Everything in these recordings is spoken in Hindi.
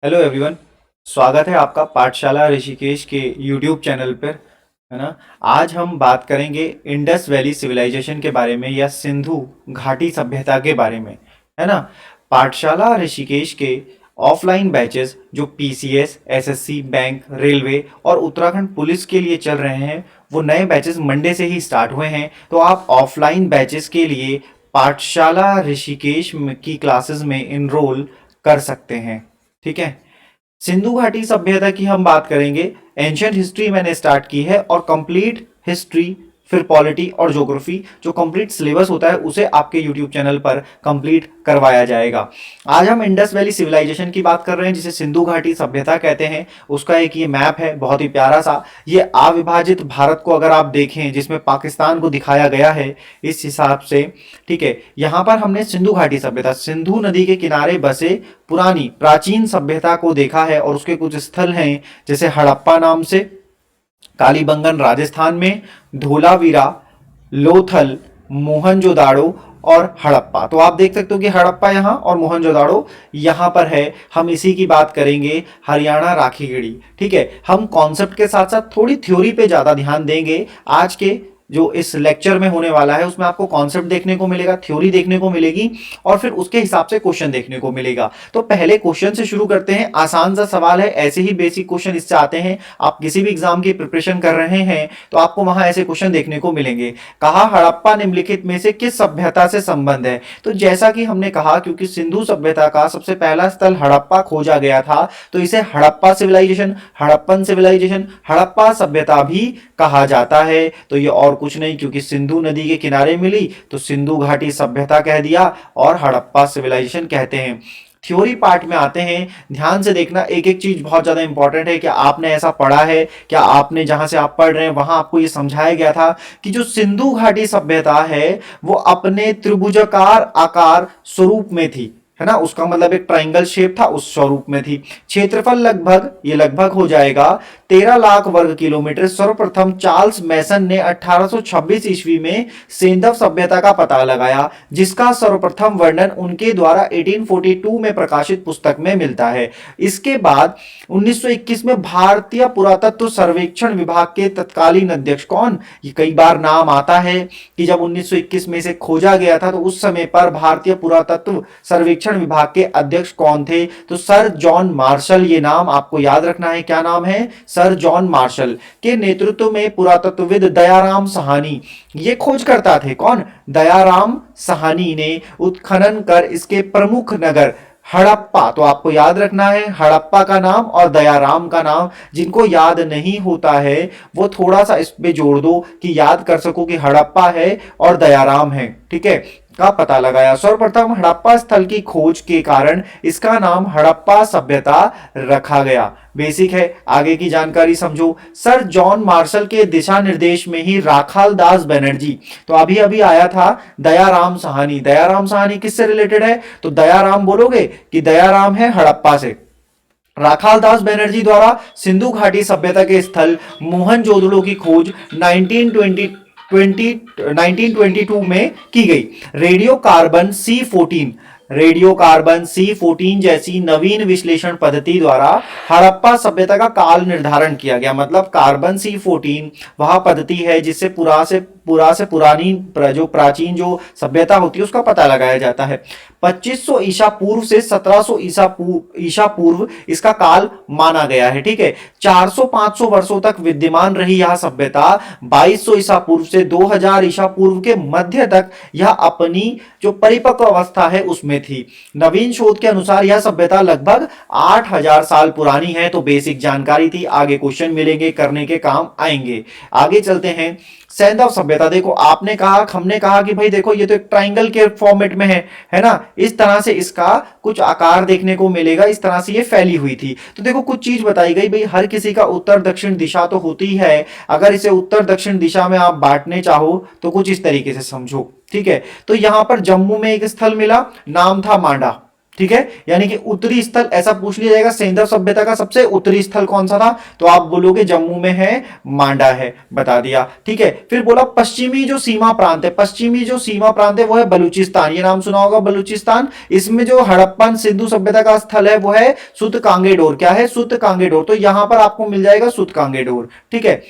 Hello everyone. स्वागत है आपका पाठशाला ऋषिकेश के यूट्यूब चैनल पर। है ना। आज हम बात करेंगे इंडस वैली सिविलाइजेशन के बारे में या सिंधु घाटी सभ्यता के बारे में। है ना। पाठशाला ऋषिकेश के ऑफलाइन बैचेस जो पीसीएस, एसएससी, बैंक, रेलवे और उत्तराखंड पुलिस के लिए चल रहे हैं, वो नए बैचेस मंडे से ही स्टार्ट हुए हैं। तो आप ऑफलाइन बैचेस के लिए पाठशाला ऋषिकेश की क्लासेस में इनरोल कर सकते हैं। ठीक है। सिंधु घाटी सभ्यता की हम बात करेंगे। एंशियंट हिस्ट्री मैंने स्टार्ट की है और कंप्लीट हिस्ट्री, फिर पॉलिटी और ज्योग्राफी जो कंप्लीट सिलेबस होता है उसे आपके यूट्यूब चैनल पर कंप्लीट करवाया जाएगा। आज हम इंडस वैली सिविलाइजेशन की बात कर रहे हैं जिसे सिंधु घाटी सभ्यता कहते हैं। उसका एक ये मैप है बहुत ही प्यारा सा। ये अविभाजित भारत को अगर आप देखें जिसमें पाकिस्तान को दिखाया गया है इस हिसाब से। ठीक है। यहाँ पर हमने सिंधु घाटी सभ्यता, सिंधु नदी के किनारे बसे पुरानी प्राचीन सभ्यता को देखा है और उसके कुछ स्थल हैं जैसे हड़प्पा नाम से, कालीबंगन राजस्थान में, धोलावीरा, लोथल, मोहनजोदाड़ो और हड़प्पा। तो आप देख सकते हो कि हड़प्पा यहाँ और मोहनजोदाड़ो यहाँ पर है। हम इसी की बात करेंगे हरियाणा राखीगढ़ी। ठीक है। हम कॉन्सेप्ट के साथ साथ थोड़ी थ्योरी पे ज्यादा ध्यान देंगे। आज के जो इस लेक्चर में होने वाला है उसमें आपको कॉन्सेप्ट देखने को मिलेगा, थ्योरी देखने को मिलेगी और फिर उसके हिसाब से क्वेश्चन देखने को मिलेगा। तो पहले क्वेश्चन से शुरू करते हैं। आसान सा सवाल है, ऐसे ही बेसिक क्वेश्चन इससे आते हैं। आप किसी भी एग्जाम की प्रिपरेशन कर रहे हैं तो आपको वहां ऐसे क्वेश्चन देखने को मिलेंगे। कहा हड़प्पा निम्नलिखित में से किस सभ्यता से संबंध है। तो जैसा कि हमने कहा, क्योंकि सिंधु सभ्यता का सबसे पहला स्थल हड़प्पा खोजा गया था तो इसे हड़प्पा सिविलाइजेशन, हड़प्पन सिविलाइजेशन, हड़प्पा सभ्यता भी कहा जाता है। तो ये और कुछ नहीं, क्योंकि सिंधु नदी के किनारे मिली तो सिंधु घाटी सभ्यता कह दिया और हड़प्पा सिविलाइजेशन कहते हैं। थ्योरी पार्ट में आते हैं। ध्यान से देखना, एक एक चीज बहुत ज्यादा इंपॉर्टेंट है। क्या आपने ऐसा पढ़ा है, क्या आपने जहां से आप पढ़ रहे हैं वहां आपको यह समझाया गया था कि जो सिंधु घाटी सभ्यता है वो अपने त्रिभुजाकार आकार स्वरूप में थी। है ना। उसका मतलब एक ट्राइंगल शेप था, उस स्वरूप में थी। क्षेत्रफल लगभग, ये लगभग हो जाएगा 13 लाख वर्ग किलोमीटर। सर्वप्रथम चार्ल्स मैसन ने 1826 ईस्वी में सेंधव सभ्यता का पता लगाया जिसका सर्वप्रथम वर्णन उनके द्वारा 1842 में प्रकाशित पुस्तक में मिलता है। इसके बाद 1921 में भारतीय पुरातत्व सर्वेक्षण विभाग के तत्कालीन अध्यक्ष कौन, ये कई बार नाम आता है कि जब 1921 में से खोजा गया था तो उस समय पर भारतीय पुरातत्व सर्वेक्षण विभाग के अध्यक्ष कौन थे, तो सर जॉन मार्शल। ये नाम आपको याद रखना है। क्या नाम है? सर जॉन मार्शल के नेतृत्व में पुरातत्वविद दयाराम साहनी ये खोज करता थे। कौन? दयाराम साहनी ने उत्खनन कर इसके प्रमुख नगर हड़प्पा, तो आपको याद रखना है हड़प्पा का नाम और दयाराम का नाम। जिनको याद नहीं होता है वो थोड़ा सा इस पे जोड़ दो कि याद कर सको कि हड़प्पा है और दयाराम है। ठीक है, का पता लगाया। सर्वप्रथम हड़प्पा स्थल की खोज के कारण इसका नाम हड़प्पा सभ्यता रखा गया। बेसिक है, आगे की जानकारी समझो। सर जॉन मार्शल के दिशा निर्देश में ही राखाल दास बनर्जी, तो अभी अभी आया था दयाराम साहनी। दयाराम साहनी किससे रिलेटेड है? तो दयाराम बोलोगे कि दयाराम है हड़प्पा से। राखाल दास बनर्जी द्वारा सिंधु घाटी सभ्यता के स्थल मोहनजोदड़ो की खोज 1922 में की गई। Radio carbon C14, radio carbon C14 जैसी नवीन विश्लेषण पद्धति द्वारा हड़प्पा सभ्यता का काल निर्धारण किया गया। मतलब कार्बन C14 वह पद्धति है जिससे पूरा से पुरानी जो प्राचीन जो सभ्यता होती है उसका पता लगाया जाता है। 2500 ईसा पूर्व से 1700 ईसा पूर्व इसका काल माना गया है। ठीक है। 400-500 वर्षों तक विद्यमान रही यह सभ्यता 2200 ईसा पूर्व से 2000 ईसा पूर्व के मध्य तक यह अपनी जो परिपक्व अवस्था है उसमें थी। नवीन शोध के अनुसार यह सभ्यता लगभग 8000 साल पुरानी है। तो बेसिक जानकारी थी, आगे क्वेश्चन मिलेंगे, करने के काम आएंगे। आगे चलते हैं। सैंधव सभ्यता, देखो आपने कहा, हमने कहा कि भाई देखो ये तो एक ट्राइंगल के फॉर्मेट में है ना। इस तरह से इसका कुछ आकार देखने को मिलेगा, इस तरह से ये फैली हुई थी। तो देखो कुछ चीज बताई गई, भाई हर किसी का उत्तर दक्षिण दिशा तो होती है। अगर इसे उत्तर दक्षिण दिशा में आप बांटने चाहो तो कुछ इस तरीके से समझो। ठीक है। तो यहां पर जम्मू में एक स्थल मिला, नाम था मांडा। ठीक है, यानी कि उत्तरी स्थल ऐसा पूछ लिया जाएगा, सेंधव सभ्यता का सबसे उत्तरी स्थल कौन सा था, तो आप बोलोगे जम्मू में है, मांडा है, बता दिया। ठीक है, फिर बोला पश्चिमी जो सीमा प्रांत है, पश्चिमी जो सीमा प्रांत है वो है बलूचिस्तान, ये नाम सुना होगा बलूचिस्तान। इसमें जो हड़प्पन सिंधु सभ्यता का स्थल है वो है सुत कांगेडोर, क्या है, सुत कांगेडोर, तो यहां पर आपको मिल जाएगा सुत कांगेडोर। ठीक है,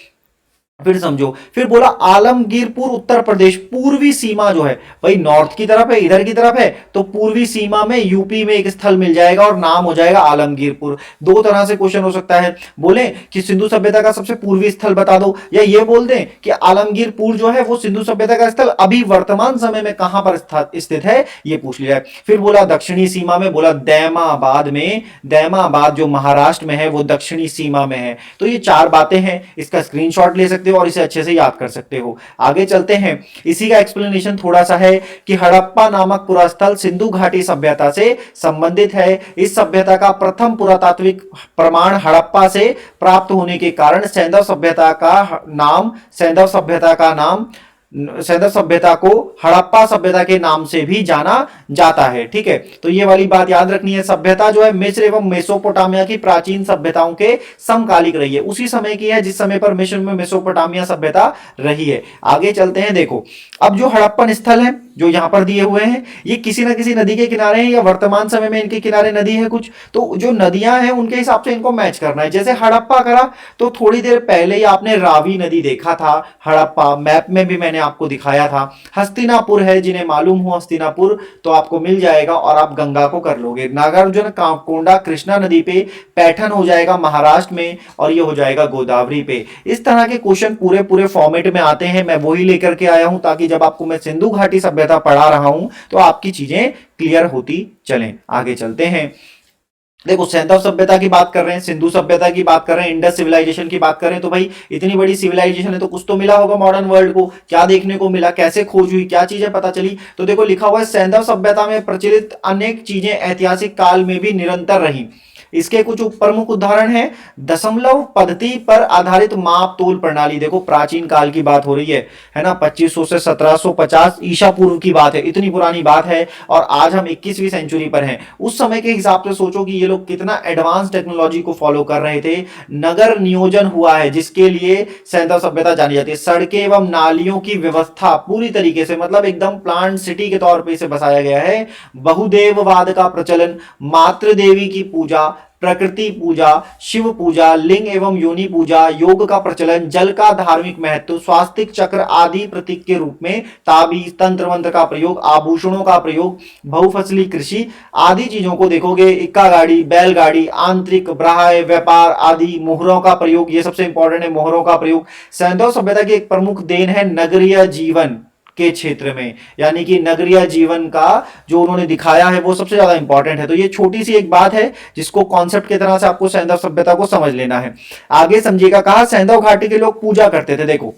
फिर समझो, फिर बोला आलमगीरपुर उत्तर प्रदेश, पूर्वी सीमा जो है भाई नॉर्थ की तरफ है, इधर की तरफ है, तो पूर्वी सीमा में यूपी में एक स्थल मिल जाएगा और नाम हो जाएगा आलमगीरपुर। दो तरह से क्वेश्चन हो सकता है, बोले कि सिंधु सभ्यता का सबसे पूर्वी स्थल बता दो, या ये बोल दें कि आलमगीरपुर जो है वो सिंधु सभ्यता का स्थल अभी वर्तमान समय में कहां पर स्थित है, ये पूछ लिया है। फिर बोला दक्षिणी सीमा में, बोला दैमाबाद में, दैमाबाद जो महाराष्ट्र में है वो दक्षिणी सीमा में है। तो ये चार बातें हैं, इसका स्क्रीनशॉट ले सकते हो और इसे अच्छे से याद कर सकते हो। आगे चलते हैं, इसी का एक्सप्लेनेशन थोड़ा सा है कि हड़प्पा नामक पुरास्थल सिंधु घाटी सभ्यता से संबंधित है। इस सभ्यता का प्रथम पुरातात्विक प्रमाण हड़प्पा से प्राप्त होने के कारण सैंधव सभ्यता को हड़प्पा सभ्यता के नाम से भी जाना जाता है। ठीक है, तो ये वाली बात याद रखनी है। सभ्यता जो है मिस्र एवं मेसोपोटामिया की प्राचीन सभ्यताओं के समकालिक रही है, उसी समय की है जिस समय पर मिस्र में मेसोपोटामिया सभ्यता रही है। आगे चलते हैं, देखो अब जो हड़प्पन स्थल है जो यहां पर दिए हुए हैं, ये किसी ना किसी नदी के किनारे हैं या वर्तमान समय में इनके किनारे नदी है कुछ, तो जो नदियां हैं उनके हिसाब से इनको मैच करना है। जैसे हड़प्पा करा तो थोड़ी देर पहले ही आपने रावी नदी देखा था, हड़प्पा मैप में भी मैंने आपको दिखाया था। हस्तिनापुर है, जिन्हें मालूम हो हस्तिनापुर तो आपको मिल जाएगा और आप गंगा को कर लोगे। नागार्जुन कोंडा कृष्णा नदी पे, पैठन हो जाएगा महाराष्ट्र में और ये हो जाएगा गोदावरी पे। इस तरह के क्वेश्चन पूरे पूरे फॉर्मेट में आते हैं, मैं वही लेकर के आया हूं ताकि जब आपको मैं सिंधु घाटी सभ्यता पढ़ा रहा हूं तो आपकी चीजें क्लियर होती चलें। आगे चलते हैं, देखो सैंधव सभ्यता की बात कर रहे हैं, सिंधु सभ्यता की बात कर रहे हैं, इंडस सिविलाइजेशन की बात कर रहे हैं, तो भाई इतनी बड़ी सिविलाइजेशन है तो कुछ तो मिला होगा मॉडर्न वर्ल्ड को। क्या देखने को मिला, कैसे खोज हुई, क्या चीजें पता चली, तो देखो लिखा हुआ है सैंधव सभ्यता में प्रचलित अनेक चीजें ऐतिहासिक काल में भी निरंतर रही। इसके कुछ प्रमुख उदाहरण हैं, दशमलव पद्धति पर आधारित माप तोल प्रणाली। देखो प्राचीन काल की बात हो रही है ना, 2500 से 1750 ईसा पूर्व की बात है, इतनी पुरानी बात है और आज हम 21वीं सेंचुरी पर हैं। उस समय के हिसाब से सोचो कि ये लोग कितना एडवांस टेक्नोलॉजी को फॉलो कर रहे थे। नगर नियोजन हुआ है जिसके लिए सैंधव सभ्यता जानी जाती है। सड़कें एवं नालियों की व्यवस्था पूरी तरीके से, मतलब एकदम प्लांट सिटी के तौर पर इसे बसाया गया है। बहुदेववाद का प्रचलन, मातृ देवी की पूजा, प्रकृति पूजा, शिव पूजा, लिंग एवं योनि पूजा, योग का प्रचलन, जल का धार्मिक महत्व, स्वास्तिक चक्र आदि प्रतीक के रूप में, ताबीज तंत्र मंत्र का प्रयोग, आभूषणों का प्रयोग, बहुफसली कृषि आदि चीजों को देखोगे, इक्का गाड़ी, बैलगाड़ी, आंतरिक ब्राह्य व्यापार आदि, मोहरों का प्रयोग, ये सबसे इंपॉर्टेंट है मोहरों का प्रयोग। सैंधव सभ्यता की एक प्रमुख देन है नगरीय जीवन के क्षेत्र में, यानी कि नगरीय जीवन का जो उन्होंने दिखाया है वो सबसे ज्यादा इंपॉर्टेंट है। तो ये छोटी सी एक बात है जिसको कॉन्सेप्ट की तरह से आपको सैंधव सभ्यता को समझ लेना है। आगे समझिएगा, कहा सैंधव घाटी के लोग पूजा करते थे। देखो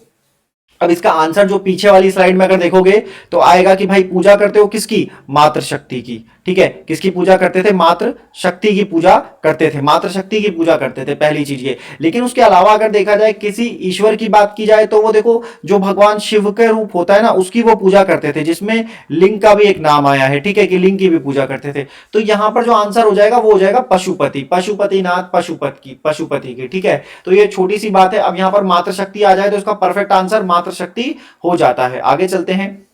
अब इसका आंसर जो पीछे वाली स्लाइड में अगर देखोगे तो आएगा कि भाई पूजा करते हो किसकी, मातृ शक्ति की। ठीक है, किसकी पूजा करते थे, मातृ शक्ति की पूजा करते थे, मातृ शक्ति की पूजा करते थे, पहली चीज ये। लेकिन उसके अलावा अगर देखा जाए किसी ईश्वर की बात की जाए तो वो देखो जो भगवान शिव के रूप होता है ना उसकी वो पूजा करते थे, जिसमें लिंग का भी एक नाम आया है। ठीक है, कि लिंग की भी पूजा करते थे। तो यहां पर जो आंसर हो जाएगा वो हो जाएगा पशुपति, पशुपतिनाथ पशुपति की। ठीक है, तो ये छोटी सी बात है। अब यहां पर मातृ शक्ति आ जाए तो इसका परफेक्ट आंसर मातृ शक्ति हो जाता है। आगे चलते हैं,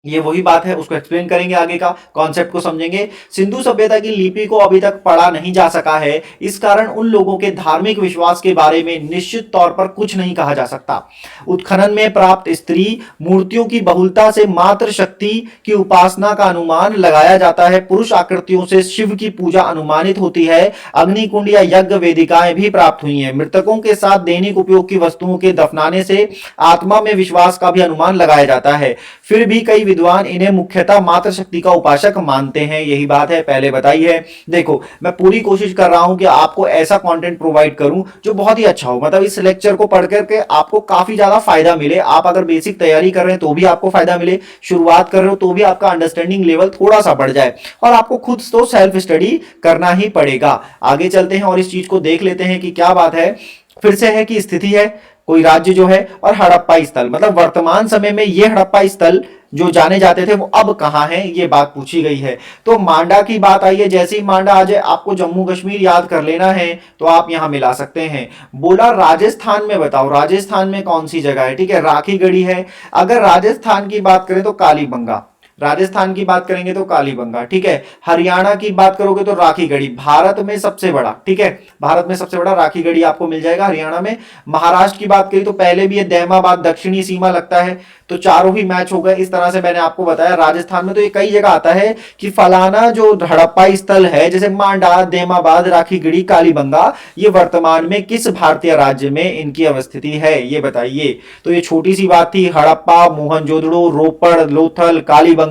ये वही बात है, उसको एक्सप्लेन करेंगे, आगे का कॉन्सेप्ट को समझेंगे। सिंधु सभ्यता की लिपि को अभी तक पढ़ा नहीं जा सका है, इस कारण उन लोगों के धार्मिक विश्वास के बारे में निश्चित तौर पर कुछ नहीं कहा जा सकता। उत्खनन में प्राप्त स्त्री मूर्तियों की बहुलता से मातृ शक्ति की उपासना का अनुमान लगाया जाता है। पुरुष आकृतियों से शिव की पूजा अनुमानित होती है। अग्निकुंड या यज्ञ वेदिकाएं भी प्राप्त हुई हैं। मृतकों के साथ दैनिक उपयोग की वस्तुओं के दफनाने से आत्मा में विश्वास का भी अनुमान लगाया जाता है। फिर भी कई विद्वान इन्हें मुख्यतः मातृ शक्ति का उपासक मानते हैं। यही बात है, पहले बताई है। देखो मैं पूरी कोशिश कर रहा हूं कि आपको ऐसा कंटेंट प्रोवाइड करूं जो बहुत ही अच्छा हो, मतलब इस लेक्चर को पढ़ करके आपको काफी ज्यादा फायदा मिले। आप अगर बेसिक तैयारी कर रहे हैं तो भी आपको फायदा मिले, शुरुआत कर रहे हो तो भी आपका अंडरस्टैंडिंग लेवल थोड़ा सा बढ़ जाए, और आपको खुद तो सेल्फ स्टडी करना ही पड़ेगा। आगे चलते हैं और इस चीज को देख लेते हैं कि क्या बात है। फिर से है कि स्थिति है कोई राज्य जो है और हड़प्पा स्थल, मतलब वर्तमान समय में ये हड़प्पा स्थल जो जाने जाते थे वो अब कहाँ हैं, ये बात पूछी गई है। तो मांडा की बात आई है, जैसे ही मांडा आ जाए आपको जम्मू कश्मीर याद कर लेना है, तो आप यहां मिला सकते हैं। बोला राजस्थान में बताओ, राजस्थान में कौन सी जगह है, ठीक है, राखी गढ़ी है। अगर राजस्थान की बात करें तो कालीबंगा, राजस्थान की बात करेंगे तो कालीबंगा, ठीक है। हरियाणा की बात करोगे तो राखीगढ़ी, भारत में सबसे बड़ा, ठीक है, भारत में सबसे बड़ा राखीगढ़ी आपको मिल जाएगा हरियाणा में। महाराष्ट्र की बात करी तो पहले भी ये दहमाबाद दक्षिणी सीमा लगता है, तो चारों ही मैच हो गए। इस तरह से मैंने आपको बताया। राजस्थान में तो ये कई जगह आता है कि फलाना जो हड़प्पा स्थल है, जैसे मांडा, देमाबाद, राखीगढ़ी, कालीबंगा, ये वर्तमान में किस भारतीय राज्य में इनकी अवस्थिति है, ये बताइए। तो ये छोटी सी बात थी। हड़प्पा, मोहनजोदड़ो, रोपड़, लोथल, कालीबंगा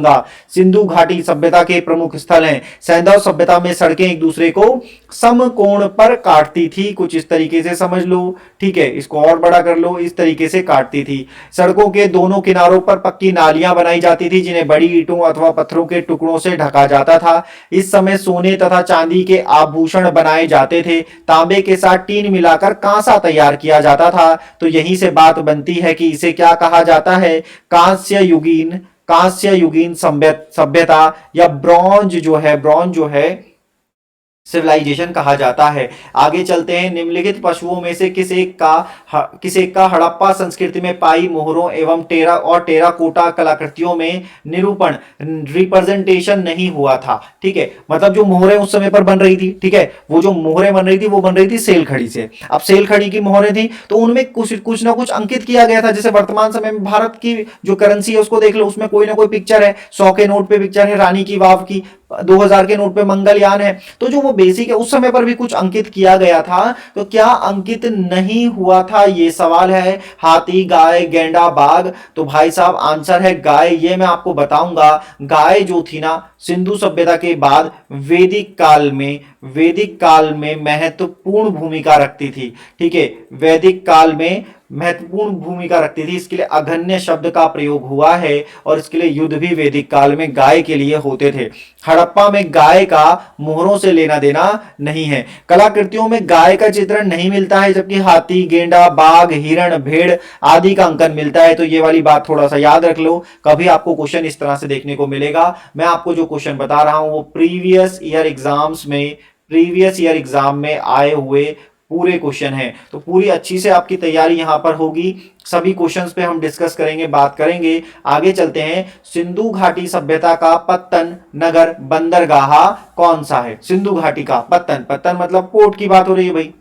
सिंधु घाटी सभ्यता के प्रमुख स्थल हैं। सैंधव सभ्यता में सड़कें एक दूसरे को समकोण पर काटती थी, कुछ इस तरीके से समझ लो, ठीक है, इसको और बड़ा कर लो, इस तरीके से काटती थी। सड़कों के दोनों किनारों पर पक्की नालियां बनाई जाती थी, जिन्हें बड़ी ईंटों अथवा पत्थरों के टुकड़ों से ढका जाता था। इस समय सोने तथा चांदी के आभूषण बनाए जाते थे। तांबे के साथ टीन मिलाकर कांसा तैयार किया जाता था। तो यहीं से बात बनती है कि इसे क्या कहा जाता है, कांस्य युगीन सभ्यता या ब्रॉन्ज जो है सिविलाइजेशन कहा जाता है। आगे चलते हैं। निम्नलिखित पशुओं में से किस एक का हड़प्पा संस्कृति में पाई मोहरों एवं टेराकोटा कलाकृतियों में निरूपण रिप्रेजेंटेशन नहीं हुआ था, ठीक है। मतलब जो मोहरें उस समय पर बन रही थी, ठीक है, वो जो मोहरें बन रही थी वो बन रही थी सेल खड़ी से। अब सेल खड़ी की मोहरें थी तो उनमें कुछ ना कुछ अंकित किया गया था। जैसे वर्तमान समय में भारत की जो करेंसी है उसको देख लो, उसमें कोई ना कोई पिक्चर है। 100 के नोट पे पिक्चर है रानी की वाव की, 2000 के नोट पे मंगलयान है। तो जो वो बेसिक है उस समय पर भी कुछ अंकित किया गया था। तो क्या अंकित नहीं हुआ था, ये सवाल है। हाथी, गाय, गेंडा, बाघ, तो भाई साहब आंसर है गाय। ये मैं आपको बताऊंगा। गाय जो थी ना, सिंधु सभ्यता के बाद वैदिक काल में महत्वपूर्ण भूमिका रखती थी, ठीक है, वैदिक काल में महत्वपूर्ण भूमिका रखती थी। इसके लिए अघन्य शब्द का प्रयोग हुआ है और इसके लिए युद्ध भी वैदिक काल में गाय के लिए होते थे। हड़प्पा में गाय का मोहरों से लेना देना नहीं है। कलाकृतियों में गाय का चित्रण नहीं मिलता है, जबकि हाथी, गेंडा, बाघ, हिरण, भेड़ आदि का अंकन मिलता है। तो ये वाली बात थोड़ा सा याद रख लो, कभी आपको क्वेश्चन इस तरह से देखने को मिलेगा। मैं आपको जो क्वेश्चन बता रहा हूं वो प्रीवियस ईयर एग्जाम में आए हुए पूरे क्वेश्चन हैं। तो पूरी अच्छी से आपकी तैयारी यहां पर होगी। सभी क्वेश्चंस पे हम डिस्कस करेंगे, बात करेंगे। आगे चलते हैं। सिंधु घाटी सभ्यता का पत्तन नगर बंदरगाह कौन सा है? सिंधु घाटी का पत्तन मतलब पोर्ट की बात हो रही है भाई,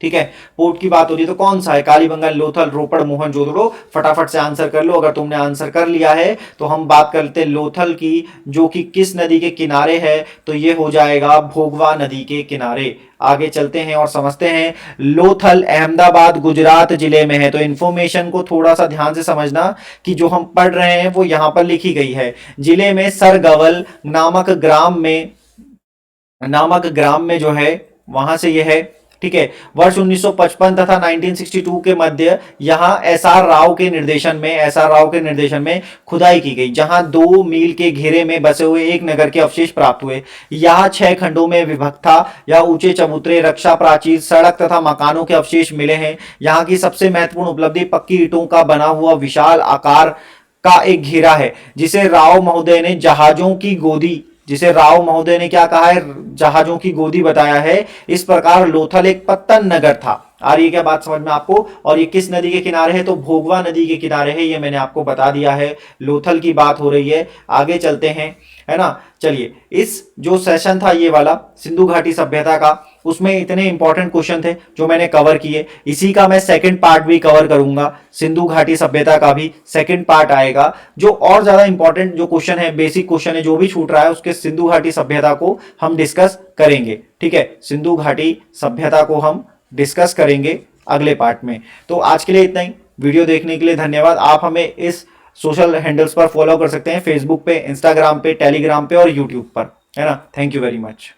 ठीक है, पोर्ट की बात हो रही है। तो कौन सा है? कालीबंगा, लोथल, रोपड़, मोहनजोदड़ो। फटाफट से आंसर कर लो। अगर तुमने आंसर कर लिया है तो हम बात करते हैं लोथल की, जो कि किस नदी के किनारे है? तो ये हो जाएगा भोगवा नदी के किनारे। आगे चलते हैं और समझते हैं। लोथल अहमदाबाद गुजरात जिले में है। तो इंफॉर्मेशन को थोड़ा सा ध्यान से समझना कि जो हम पढ़ रहे हैं वो यहां पर लिखी गई है। जिले में सरगवल नामक ग्राम में जो है वहां से यह है, ठीक है। वर्ष 1955 तथा 1962 के मध्य यहां एसआर राव के निर्देशन में खुदाई की गई, जहां 2 मील के घेरे में बसे हुए एक नगर के अवशेष प्राप्त हुए। यह 6 खंडों में विभक्त था। यह ऊंचे चबूतरे, रक्षा प्राचीर, सड़क तथा मकानों के अवशेष मिले हैं। यहाँ की सबसे महत्वपूर्ण उपलब्धि पक्की ईंटों का बना हुआ विशाल आकार का एक घेरा है, जिसे राव महोदय ने क्या कहा है? जहाजों की गोदी बताया है। इस प्रकार लोथल एक पत्तन नगर था। आ रही है क्या बात समझ में आपको? और ये किस नदी के किनारे है? तो भोगवा नदी के किनारे है। ये मैंने आपको बता दिया है। लोथल की बात हो रही है। आगे चलते हैं, है ना। चलिए, इस जो सेशन था ये वाला सिंधु घाटी सभ्यता का, उसमें इतने इंपॉर्टेंट क्वेश्चन थे जो मैंने कवर किए। इसी का मैं सेकंड पार्ट भी कवर करूंगा। सिंधु घाटी सभ्यता का भी सेकंड पार्ट आएगा। जो और ज्यादा इंपॉर्टेंट जो क्वेश्चन है, बेसिक क्वेश्चन है, जो भी छूट रहा है उसके सिंधु घाटी सभ्यता को हम डिस्कस करेंगे, ठीक है। सिंधु घाटी सभ्यता को हम डिस्कस करेंगे अगले पार्ट में। तो आज के लिए इतना ही। वीडियो देखने के लिए धन्यवाद। आप हमें इस सोशल हैंडल्स पर फॉलो कर सकते हैं, फेसबुक पे, इंस्टाग्राम पे, टेलीग्राम पे और यूट्यूब पर, है ना। Thank you very much.